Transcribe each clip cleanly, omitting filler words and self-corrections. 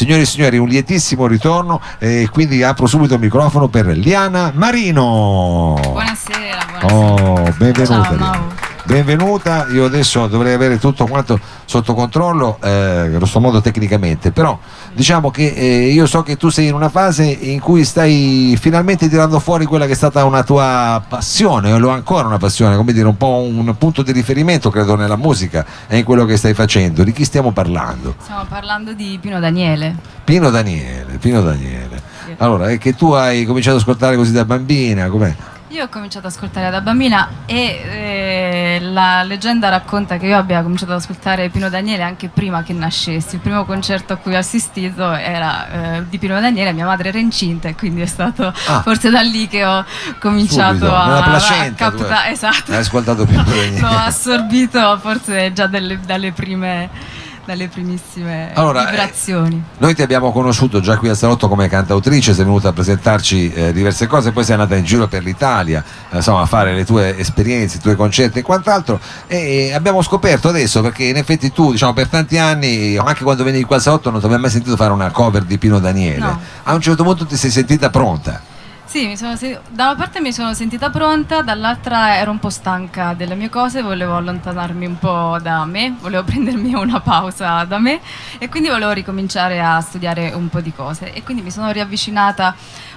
Signori e signori, un lietissimo ritorno e quindi apro subito il microfono per Liana Marino. Buonasera. Oh, benvenuta. Ciao, Mau. Benvenuta, io adesso dovrei avere tutto quanto sotto controllo, grosso modo tecnicamente, però diciamo che io so che tu sei in una fase in cui stai finalmente tirando fuori quella che è stata una tua passione, o lo è ancora una passione, come dire, un po' un punto di riferimento credo nella musica e in quello che stai facendo. Di chi stiamo parlando? Stiamo parlando di Pino Daniele. Pino Daniele. Allora, è che tu hai cominciato ad ascoltare così da bambina, com'è? Io ho cominciato ad ascoltare da bambina e la leggenda racconta che io abbia cominciato ad ascoltare Pino Daniele anche prima che nascessi. Il primo concerto a cui ho assistito era di Pino Daniele, mia madre era incinta e quindi è stato forse da lì che ho cominciato subito, nella placenta, a captare. Esatto. Hai ascoltato Pino Daniele. L'ho assorbito forse già dalle primissime vibrazioni. Noi ti abbiamo conosciuto già qui al salotto come cantautrice, sei venuta a presentarci diverse cose, poi sei andata in giro per l'Italia, insomma, a fare le tue esperienze, i tuoi concerti e quant'altro, e abbiamo scoperto adesso, perché in effetti tu, diciamo, per tanti anni, anche quando venivi qua al salotto, non ti avevi mai sentito fare una cover di Pino Daniele. No. A un certo punto ti sei sentita pronta. Sì, da una parte mi sono sentita pronta, dall'altra ero un po' stanca delle mie cose, volevo allontanarmi un po' da me, volevo prendermi una pausa da me e quindi volevo ricominciare a studiare un po' di cose e quindi mi sono riavvicinata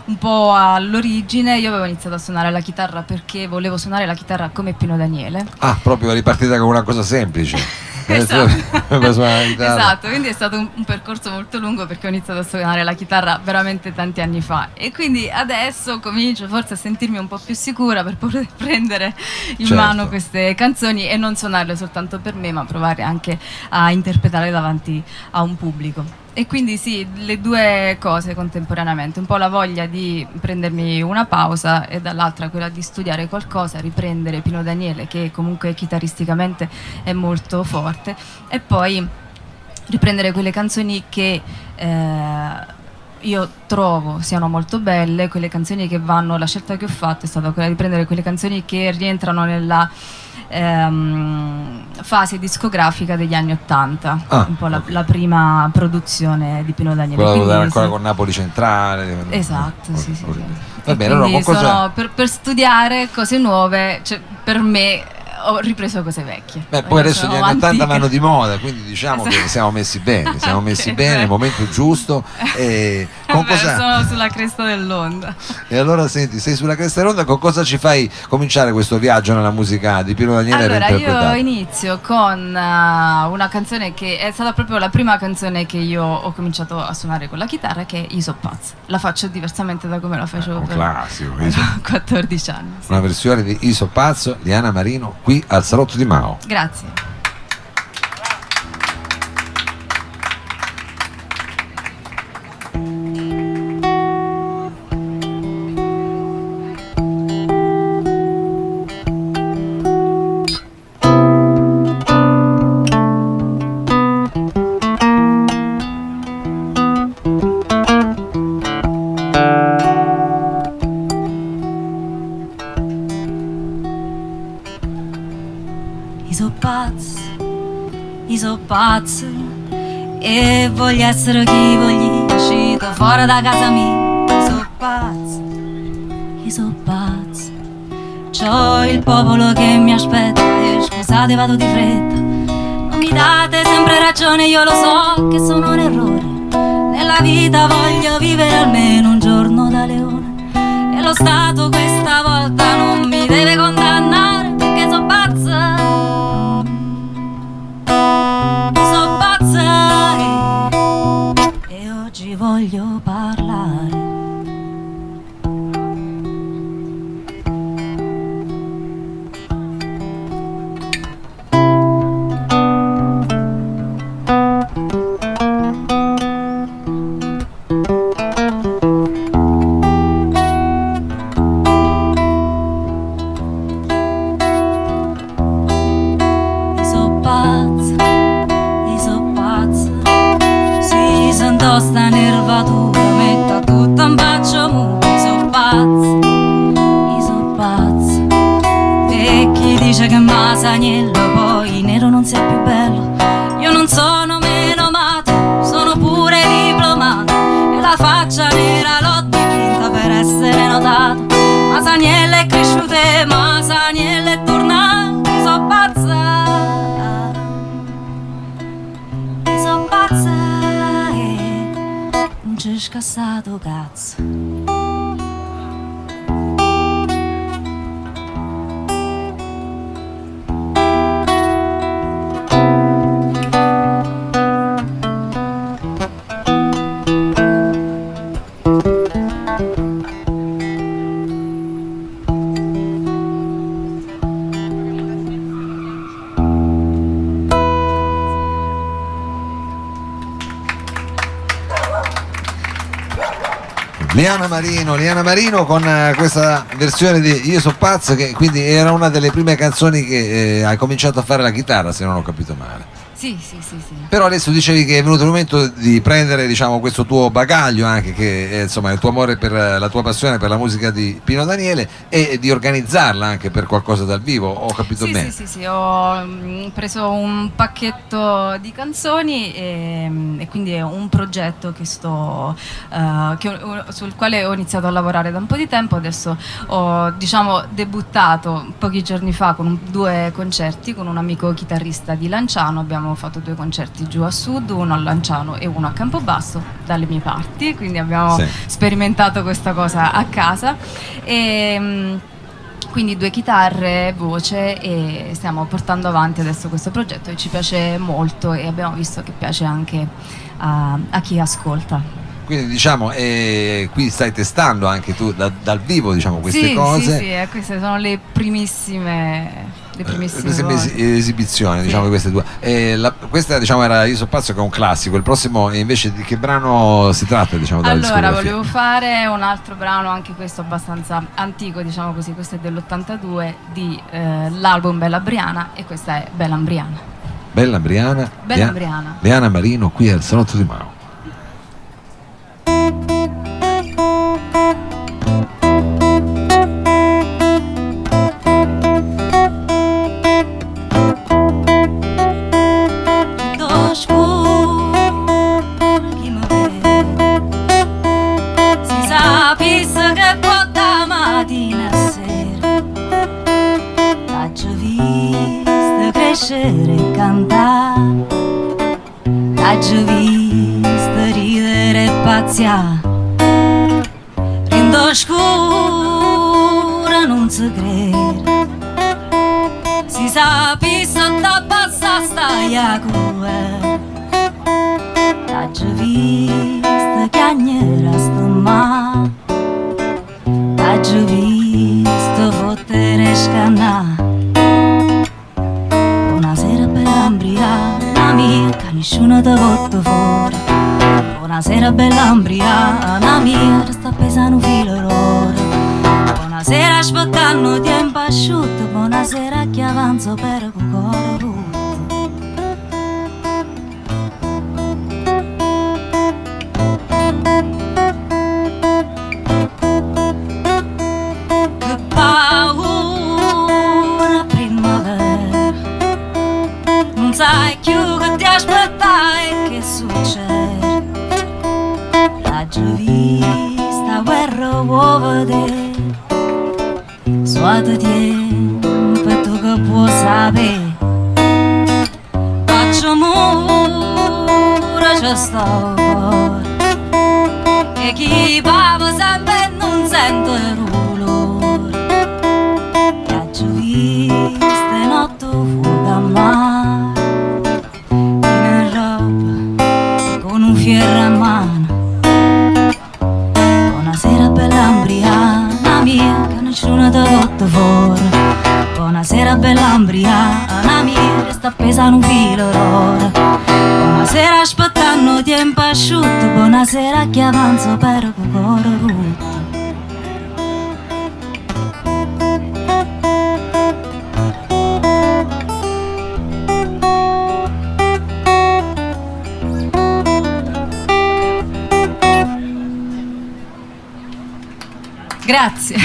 un po' all'origine. Io avevo iniziato a suonare la chitarra perché volevo suonare la chitarra come Pino Daniele. Ah, proprio ripartita con una cosa semplice. Esatto, quindi è stato un percorso molto lungo perché ho iniziato a suonare la chitarra veramente tanti anni fa e quindi adesso comincio forse a sentirmi un po' più sicura per poter prendere in mano queste canzoni e non suonarle soltanto per me, ma provare anche a interpretarle davanti a un pubblico. E quindi sì, le due cose contemporaneamente, un po' la voglia di prendermi una pausa e dall'altra quella di studiare qualcosa, riprendere Pino Daniele che comunque chitarristicamente è molto forte e poi riprendere quelle canzoni che io trovo siano molto belle, quelle canzoni che vanno, la scelta che ho fatto è stata quella di prendere quelle canzoni che rientrano nella fase discografica degli anni '80, un po' la prima produzione di Pino Daniele. Quella dove era ancora con Napoli Centrale. Esatto, sì. Va bene, allora, per studiare cose nuove, cioè, per me ho ripreso cose vecchie. Beh, poi adesso gli anni '80 vanno di moda, quindi diciamo che siamo messi bene, il momento giusto. E sono sulla cresta dell'onda. E allora senti, sei sulla cresta dell'onda, con cosa ci fai cominciare questo viaggio nella musica di Pino Daniele? Allora, io inizio con una canzone che è stata proprio la prima canzone che io ho cominciato a suonare con la chitarra, che è Iso Pazz. La faccio diversamente da come la facevo un per classico, 14 anni. Sì. Una versione di Iso Pazzo, Liana Marino, qui al salotto di Mao. Grazie. Io so pazzo e voglio essere chi voglio, uscito fuori da casa mia. Io so pazzo, c'ho il popolo che mi aspetta e scusate vado di fretta. Non mi date sempre ragione, io lo so che sono un errore. Nella vita voglio vivere almeno un giorno da leone e lo Stato questa volta non mi deve condannare perché so pazza. Voglio parlare. Sta nervatura metta tutto un bacio mu. Io so pazzo e chi dice che Masaniello poi nero non sia più bello. Io non sono meno amato, sono pure diplomato. non c'è scassato cazzo. Liana Marino con questa versione di Io so pazzo, che quindi era una delle prime canzoni che hai cominciato a fare la chitarra, se non ho capito male. Sì. Però adesso dicevi che è venuto il momento di prendere, diciamo, questo tuo bagaglio anche, che è, insomma, il tuo amore per la tua passione per la musica di Pino Daniele, e di organizzarla anche per qualcosa dal vivo, ho capito bene? Sì, ho preso un pacchetto di canzoni e quindi è un progetto che sul quale ho iniziato a lavorare da un po' di tempo. Adesso ho, diciamo, debuttato pochi giorni fa con 2 concerti con un amico chitarrista di Lanciano. Abbiamo fatto 2 concerti giù a sud, uno a Lanciano e uno a Campobasso dalle mie parti, quindi abbiamo sperimentato questa cosa a casa e quindi 2 chitarre, voce, e stiamo portando avanti adesso questo progetto e ci piace molto e abbiamo visto che piace anche a chi ascolta. Quindi diciamo qui stai testando anche tu dal vivo, diciamo, queste cose. Sì, queste sono le primissime esibizioni, diciamo, queste 2. Questa, diciamo, era Io so pazzo, che è un classico. Il prossimo invece di che brano si tratta, diciamo, dalla Allora, volevo fare un altro brano, anche questo abbastanza antico, diciamo così. Questo è dell'82 di l'album Bella Briana, e questa è Bella Ambriana. Bella Ambriana. Liana Marino qui al Salotto di Mao. E cantare, t'ho visto ridere e pazziare, rindo scura non si crede, si sapesse sotto a bassa stai a cuore, t'ho visto chiagnere a stomma, t'ho visto fottere e scannare. Ambriana mia, che nessuno ti porta fuori. Buonasera bella ambriana mia, sta pesando un filo d'oro. Buonasera aspettando tempo asciutto, buonasera che avanzo per il cuore rotto. Che paura primavera, non sai più che ti aspettai e che succede. La giovista guerra vuoi vedere, suote tempo tu che puoi sapere. Faccio mura c'è sto cuore, e chi va sempre non sente il dolore. La giovista notte fuoco a mare, fierro a mano. Buonasera bella ambriana mia, che nessuno ti porta fuori. Buonasera bella ambriana mia, che sta pesando un filo d'oro. Buonasera aspettando tempo asciutto, buonasera che avanzo per il cuore rotto. Grazie.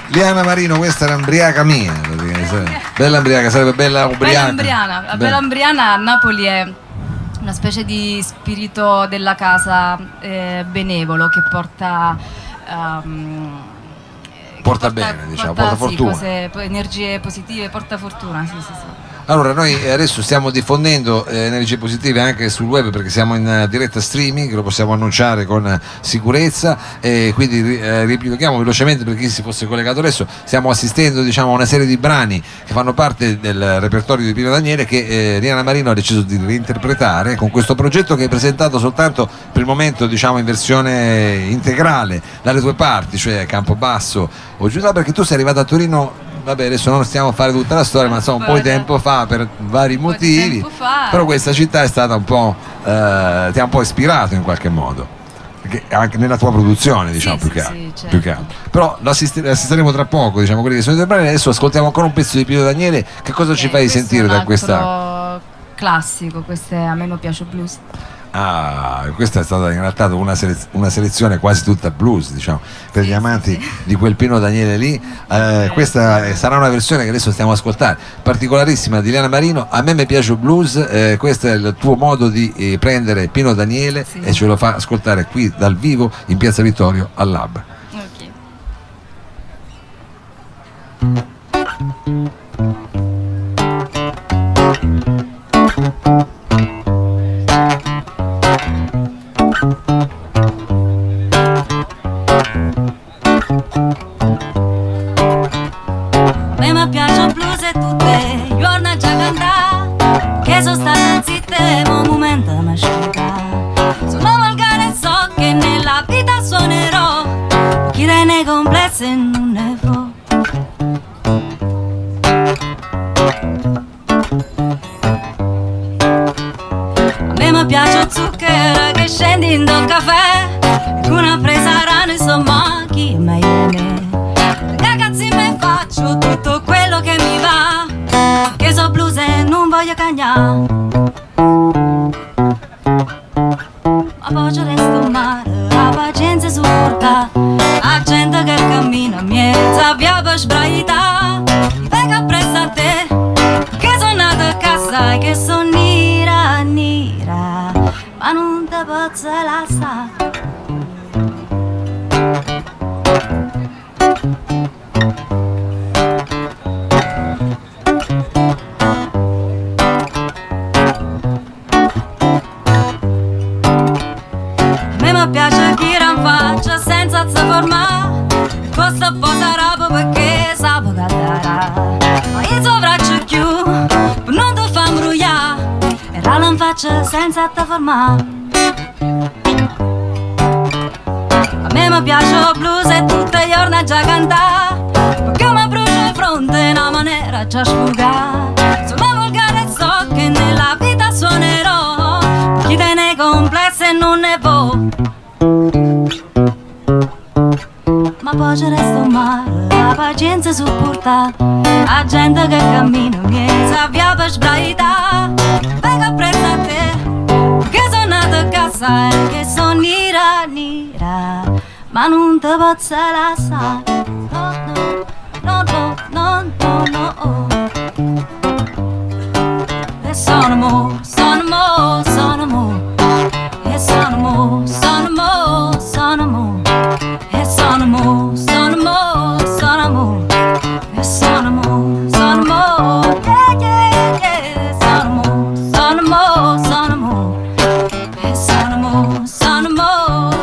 Liana Marino, questa era Ambriaca mia, bella ambriaca, sarebbe bella ubriaca. Bella Ambriana a Napoli è una specie di spirito della casa benevolo che porta bene, diciamo, porta fortuna. Cose, energie positive, porta fortuna, sì. Allora, noi adesso stiamo diffondendo energie positive anche sul web, perché siamo in diretta streaming, lo possiamo annunciare con sicurezza, e quindi ripieghiamo velocemente per chi si fosse collegato adesso. Stiamo assistendo, diciamo, a una serie di brani che fanno parte del repertorio di Pino Daniele, che Liana Marino ha deciso di reinterpretare con questo progetto, che è presentato soltanto per il momento, diciamo, in versione integrale dalle tue parti, cioè Campobasso o Giuda, perché tu sei arrivato a Torino. Vabbè, adesso non stiamo a fare tutta la storia, ma insomma un po' di tempo fa, per vari motivi, però questa città è stata un po' ti ha un po' ispirato in qualche modo, anche nella tua produzione, diciamo, più che altro. Però lo assisteremo tra poco, diciamo, quelli che sono i tuoi brani. Adesso ascoltiamo ancora un pezzo di Pino Daniele. Che cosa ci fai sentire da questa? Classico, questo è A me non piace blues. Ah, questa è stata in realtà una selezione quasi tutta blues, diciamo, per gli amanti di quel Pino Daniele lì. Questa sarà una versione che adesso stiamo a ascoltare, particolarissima, di Liana Marino. A me piace il blues, questo è il tuo modo di prendere Pino Daniele, e ce lo fa ascoltare qui dal vivo in Piazza Vittorio al Lab. Senza te formare. A me mi piace il blues e tutti i giorni già cantare, perché mi brucia in fronte una maniera già sfugare. Sono volgare e so che nella vita suonerò, chi te ne complesse non ne può. Ma poi ci resta un mare, la pazienza supporta, la gente che cammina mi sa via per sbraitare. Venga presso a te, che sono nata a casa e che sono nera, ma non te posso lasciare. No, no, no, no, no, no. E sono amore, sono amore, sono amore. E sono amore, sono amore, sono amore. E sono amore, sono amore, sono amore. E sono amore, sono amore. Yeah, yeah, yeah. Sono amore, sono amore, sono amore. E sono amore, sono amore.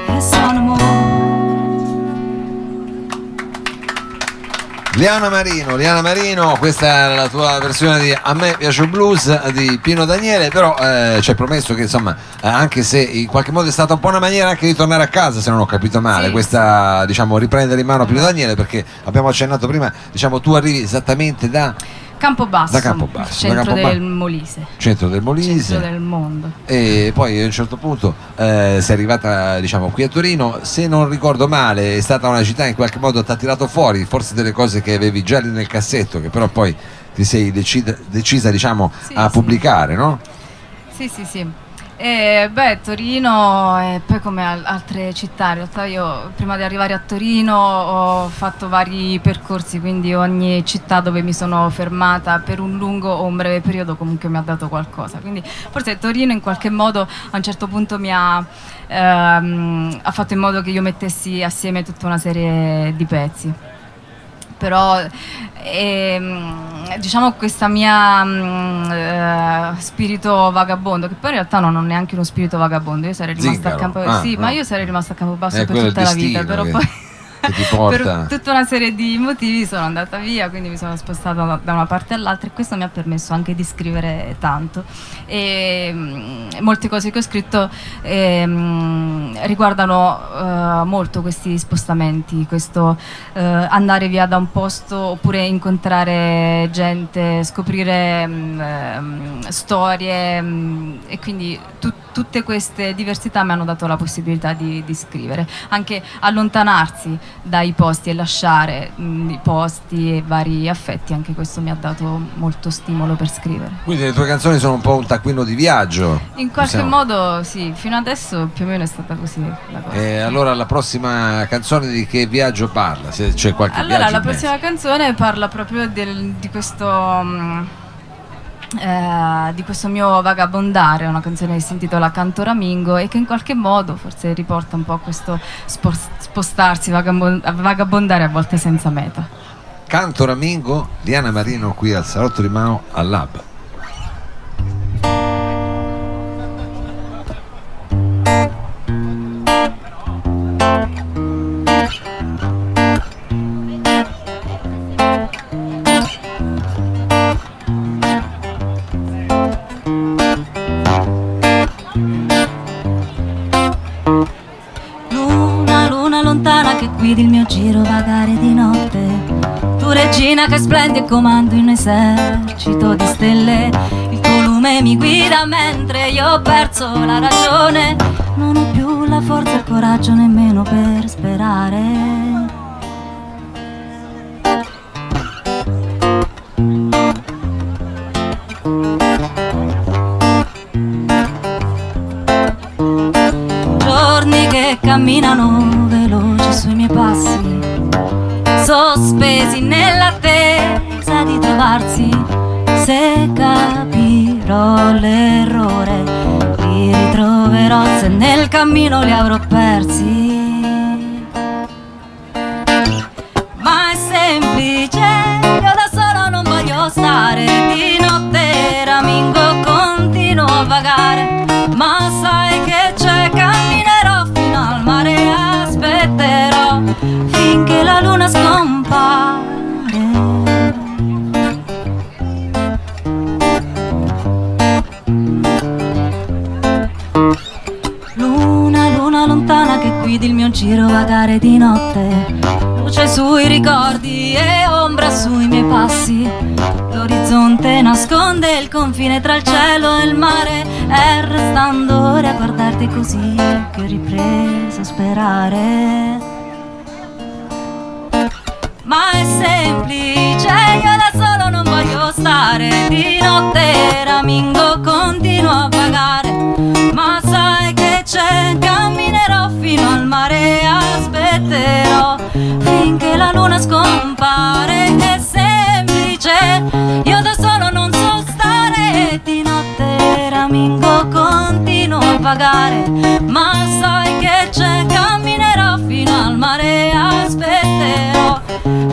E sono amore. Liana Marino, questa è la tua versione di A me piace il blues di Pino Daniele. Però ci hai promesso che, insomma, anche se in qualche modo è stata un po' una maniera anche di tornare a casa, se non ho capito male, questa, diciamo, riprendere in mano Pino Daniele, perché abbiamo accennato prima, diciamo, tu arrivi esattamente da Campobasso, centro del Molise, centro del mondo, e poi a un certo punto sei arrivata, diciamo, qui a Torino. Se non ricordo male, è stata una città in qualche modo ti ha tirato fuori forse delle cose che avevi già lì nel cassetto, che però poi ti sei decisa, diciamo, a pubblicare, no? Sì. Torino, e poi come altre città, in realtà io prima di arrivare a Torino ho fatto vari percorsi, quindi ogni città dove mi sono fermata per un lungo o un breve periodo comunque mi ha dato qualcosa, quindi forse Torino in qualche modo a un certo punto mi ha fatto in modo che io mettessi assieme tutta una serie di pezzi. però diciamo questa mia spirito vagabondo, che poi in realtà non ho neanche uno spirito vagabondo, io sarei rimasta Zingaro. a Campo No. ma io sarei rimasta a Campobasso per quello è tutta il la vita, destino però che poi ti porta. per tutta una serie di motivi sono andata via, quindi mi sono spostata da una parte all'altra, e questo mi ha permesso anche di scrivere tanto. E molte cose che ho scritto riguardano molto questi spostamenti, questo andare via da un posto oppure incontrare gente, scoprire storie, e quindi tutte queste diversità mi hanno dato la possibilità di scrivere, anche allontanarsi dai posti e lasciare i posti e vari affetti, anche questo mi ha dato molto stimolo per scrivere. Quindi le tue canzoni sono un po' un taccuino di viaggio. In qualche modo sì, fino adesso più o meno è stata così la cosa. E allora la prossima canzone di che viaggio parla? Se c'è qualche Allora viaggio la in mezzo. prossima canzone parla proprio di questo mio vagabondare, una canzone che si intitola Canto Ramingo e che in qualche modo forse riporta un po' a questo spostarsi, vagabondare a volte senza meta. Canto Ramingo, Liana Marino qui al Salotto di Mao al Lab. Guidi il mio giro vagare di notte, tu regina che splendi e comando in un esercito di stelle. Il tuo lume mi guida mentre io ho perso la ragione, non ho più la forza e il coraggio nemmeno per sperare. Giorni che camminano veloci sui miei passi, sospesi nell'attesa di trovarsi. Se capirò l'errore, li ritroverò, se nel cammino li avrò persi. Ma è semplice, io da solo non voglio stare, di notte ramingo, continuo a vagare. Ma sai che c'è, camminerò fino al mare, aspetterò finché la luna scompare. Luna, luna lontana che guidi il mio giro vagare di notte, luce sui ricordi e ombra sui miei passi. L'orizzonte nasconde il confine tra il cielo e il mare, e restando ore a guardarti così che ho ripreso a sperare. Ma è semplice, io da solo non voglio stare, di notte ramingo, continuo a vagare. Ma sai che c'è, camminerò fino al mare, aspetterò finché la luna scompare. È semplice, io da solo non so stare, di notte ramingo, continuo a vagare. Ma sai che c'è, camminerò fino al mare, aspetterò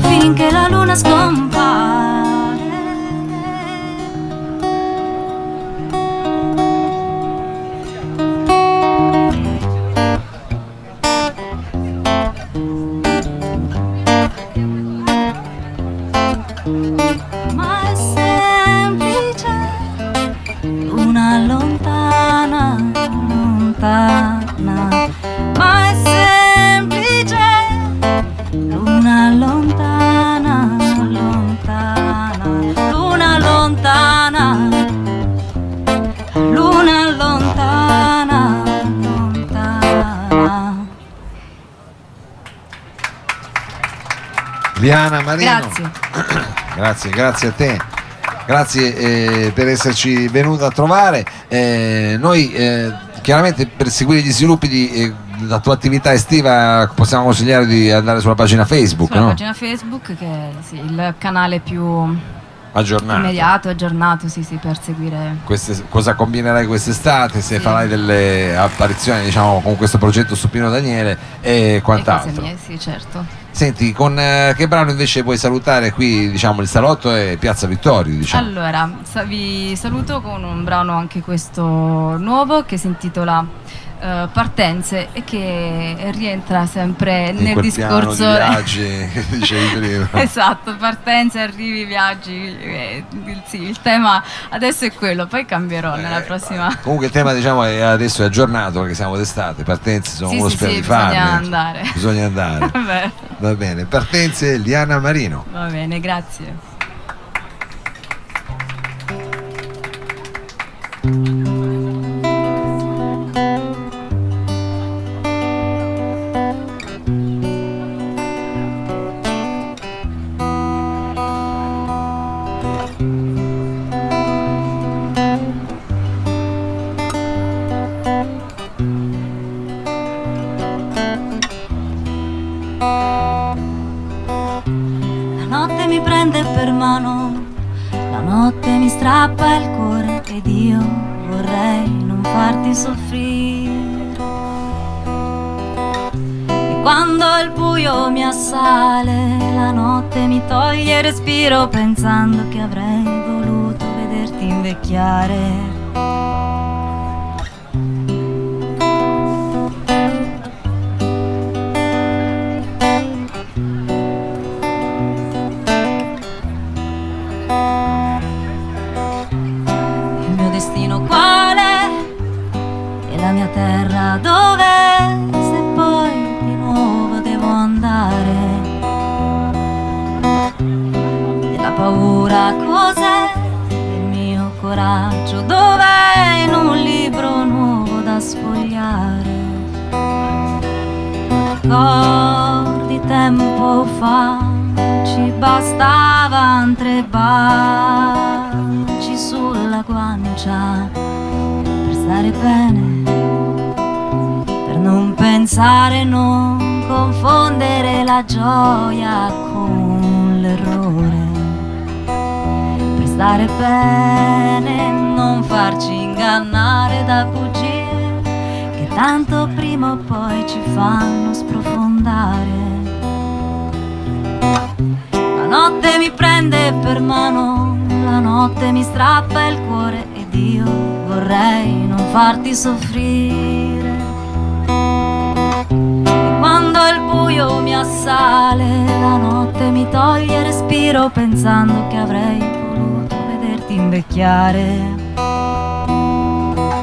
finché la luna scompare. Ma è semplice, luna lontana, lontana. Ma è semplice, luna lontana, lontana. Luna lontana, luna lontana, lontana. Liana Marino. Grazie. Grazie a te. Grazie per esserci venuta a trovare. Noi chiaramente per seguire gli sviluppi della tua attività estiva possiamo consigliare di andare sulla pagina Facebook, Sulla no? pagina Facebook, che è sì, il canale più immediato, aggiornato, sì, per seguire cosa combinerai quest'estate, se farai delle apparizioni, diciamo, con questo progetto su Pino Daniele e quant'altro. E cose mie, sì, certo. Senti, con che brano invece puoi salutare qui, diciamo, il salotto e Piazza Vittorio, diciamo? Allora, vi saluto con un brano anche questo nuovo che si intitola Partenze e che rientra sempre in nel quel discorso piano di viaggi che dicevi prima. Esatto, partenze, arrivi, viaggi, sì, il tema adesso è quello, poi cambierò nella prossima. Comunque il tema, diciamo, adesso è aggiornato perché siamo d'estate, partenze sono uno spero di farne. Bisogna andare. Va bene, partenze, Liana Marino. Va bene, grazie. Mi prende per mano, la notte mi strappa il cuore ed io vorrei non farti soffrire. E quando il buio mi assale, la notte mi toglie il respiro pensando che avrei voluto vederti invecchiare. La mia terra dov'è, se poi di nuovo devo andare? E la paura cos'è? Il mio coraggio dov'è? In un libro nuovo da sfogliare. Ricordi tempo fa, ci bastavano 3 baci sulla guancia per stare bene, non pensare, non confondere la gioia con l'errore, per stare bene, non farci ingannare da bugie che tanto prima o poi ci fanno sprofondare. La notte mi prende per mano, la notte mi strappa il cuore ed io vorrei non farti soffrire. Quando il buio mi assale, la notte mi toglie respiro pensando che avrei voluto vederti invecchiare.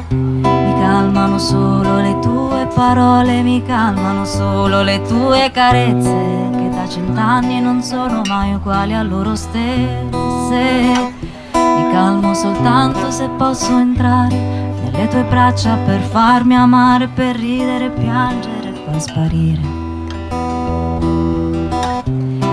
Mi calmano solo le tue parole, mi calmano solo le tue carezze che da 100 anni non sono mai uguali a loro stesse. Mi calmo soltanto se posso entrare nelle tue braccia per farmi amare, per ridere, piangere, poi sparire.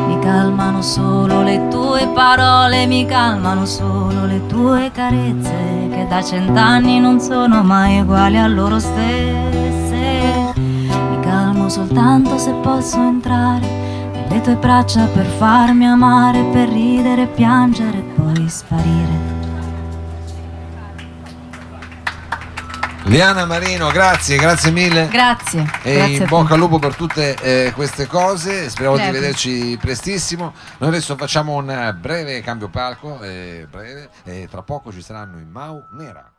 Mi calmano solo le tue parole, mi calmano solo le tue carezze che da 100 anni non sono mai uguali a loro stesse. Mi calmo soltanto se posso entrare nelle tue braccia per farmi amare, per ridere, piangere, poi sparire. Liana Marino, grazie mille. Grazie. E grazie in bocca al lupo per tutte queste cose. Speriamo di vederci prestissimo. Noi adesso facciamo un breve cambio palco, e tra poco ci saranno i Mau Nera.